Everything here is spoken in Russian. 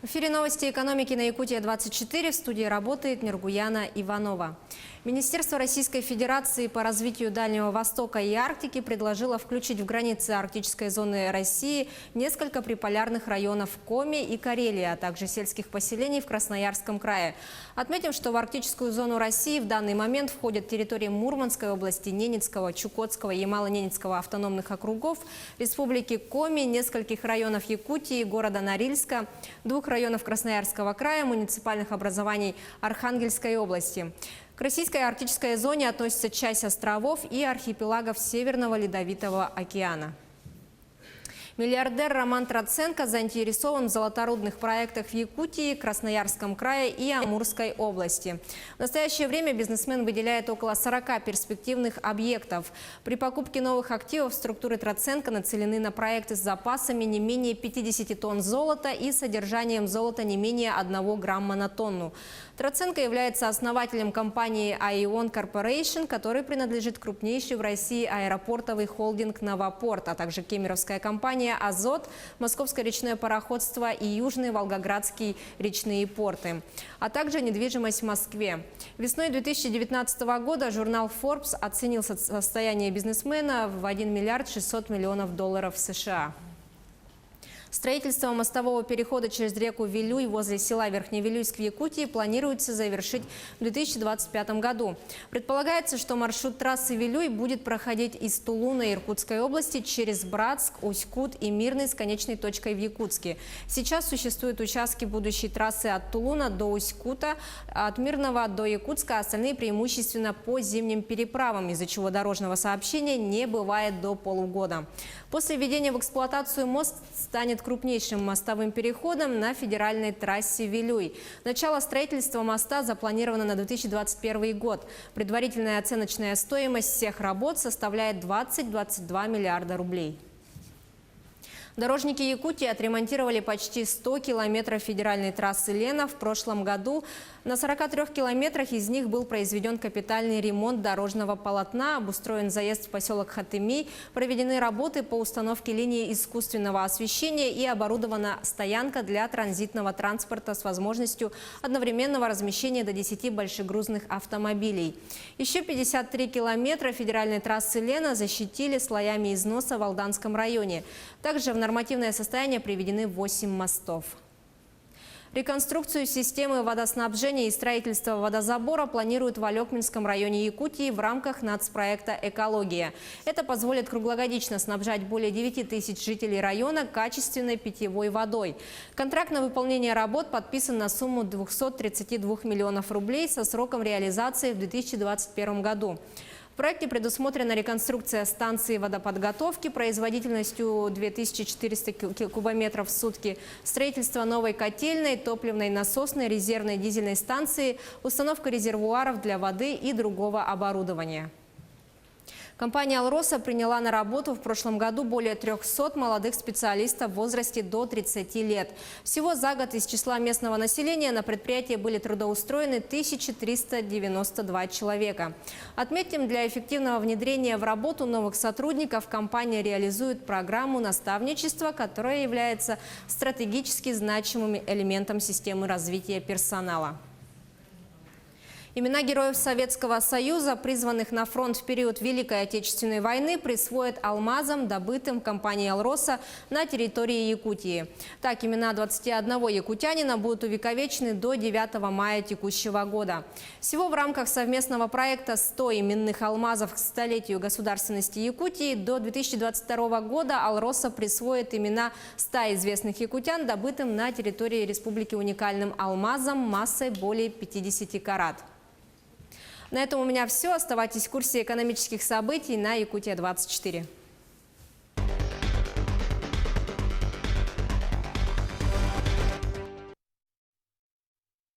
В эфире новости экономики на Якутия-24. В студии работает Нургуяна Иванова. Министерство Российской Федерации по развитию Дальнего Востока и Арктики предложило включить в границы арктической зоны России несколько приполярных районов Коми и Карелии, а также сельских поселений в Красноярском крае. Отметим, что в арктическую зону России в данный момент входят территории Мурманской области, Ненецкого, Чукотского и Ямало-Ненецкого автономных округов, Республики Коми, нескольких районов Якутии, города Норильска, 2 районов Красноярского края, муниципальных образований Архангельской области. К российской арктической зоне относится часть островов и архипелагов Северного Ледовитого океана. Миллиардер Роман Троценко заинтересован в золоторудных проектах в Якутии, Красноярском крае и Амурской области. В настоящее время бизнесмен выделяет около 40 перспективных объектов. При покупке новых активов структуры Троценко нацелены на проекты с запасами не менее 50 тонн золота и содержанием золота не менее 1 грамма на тонну. Троценко является основателем компании Aion Corporation, которой принадлежит крупнейший в России аэропортовый холдинг «Новопорт», а также кемеровская компания «Азот», Московское речное пароходство и Южные Волгоградские речные порты, а также недвижимость в Москве. Весной 2019 года журнал Forbes оценил состояние бизнесмена в 1 миллиард 600 миллионов долларов США. Строительство мостового перехода через реку Вилюй возле села Верхневилюйск в Якутии планируется завершить в 2025 году. Предполагается, что маршрут трассы Вилюй будет проходить из Тулуна Иркутской области через Братск, Усть-Кут и Мирный с конечной точкой в Якутске. Сейчас существуют участки будущей трассы от Тулуна до Усть-Кута, от Мирного до Якутска, остальные преимущественно по зимним переправам, из-за чего дорожного сообщения не бывает до полугода. После введения в эксплуатацию мост станет крупнейшим мостовым переходом на федеральной трассе Вилюй. Начало строительства моста запланировано на 2021 год. Предварительная оценочная стоимость всех работ составляет 20-22 миллиарда рублей. Дорожники Якутии отремонтировали почти 100 километров федеральной трассы Лена в прошлом году. На 43 километрах из них был произведен капитальный ремонт дорожного полотна, обустроен заезд в поселок Хатыми, проведены работы по установке линии искусственного освещения и оборудована стоянка для транзитного транспорта с возможностью одновременного размещения до 10 большегрузных автомобилей. Еще 53 километра федеральной трассы Лена защитили слоями износа в Алданском районе. Также в нормативное состояние приведены 8 мостов. Реконструкцию системы водоснабжения и строительство водозабора планируют в Алекминском районе Якутии в рамках нацпроекта «Экология». Это позволит круглогодично снабжать более 9 тысяч жителей района качественной питьевой водой. Контракт на выполнение работ подписан на сумму 232 миллионов рублей со сроком реализации в 2021 году. В проекте предусмотрена реконструкция станции водоподготовки производительностью 2400 кубометров в сутки, строительство новой котельной, топливной, насосной, резервной дизельной станции, установка резервуаров для воды и другого оборудования. Компания «Алроса» приняла на работу в прошлом году более 300 молодых специалистов в возрасте до 30 лет. Всего за год из числа местного населения на предприятии были трудоустроены 1392 человека. Отметим, для эффективного внедрения в работу новых сотрудников компания реализует программу наставничества, которая является стратегически значимым элементом системы развития персонала. Имена героев Советского Союза, призванных на фронт в период Великой Отечественной войны, присвоят алмазам, добытым компанией «Алроса» на территории Якутии. Так, имена 21 якутянина будут увековечены до 9 мая текущего года. Всего в рамках совместного проекта «100 именных алмазов к столетию государственности Якутии» до 2022 года «Алроса» присвоит имена 100 известных якутян, добытым на территории республики уникальным алмазом массой более 50 карат. На этом у меня все. Оставайтесь в курсе экономических событий на Якутия-24.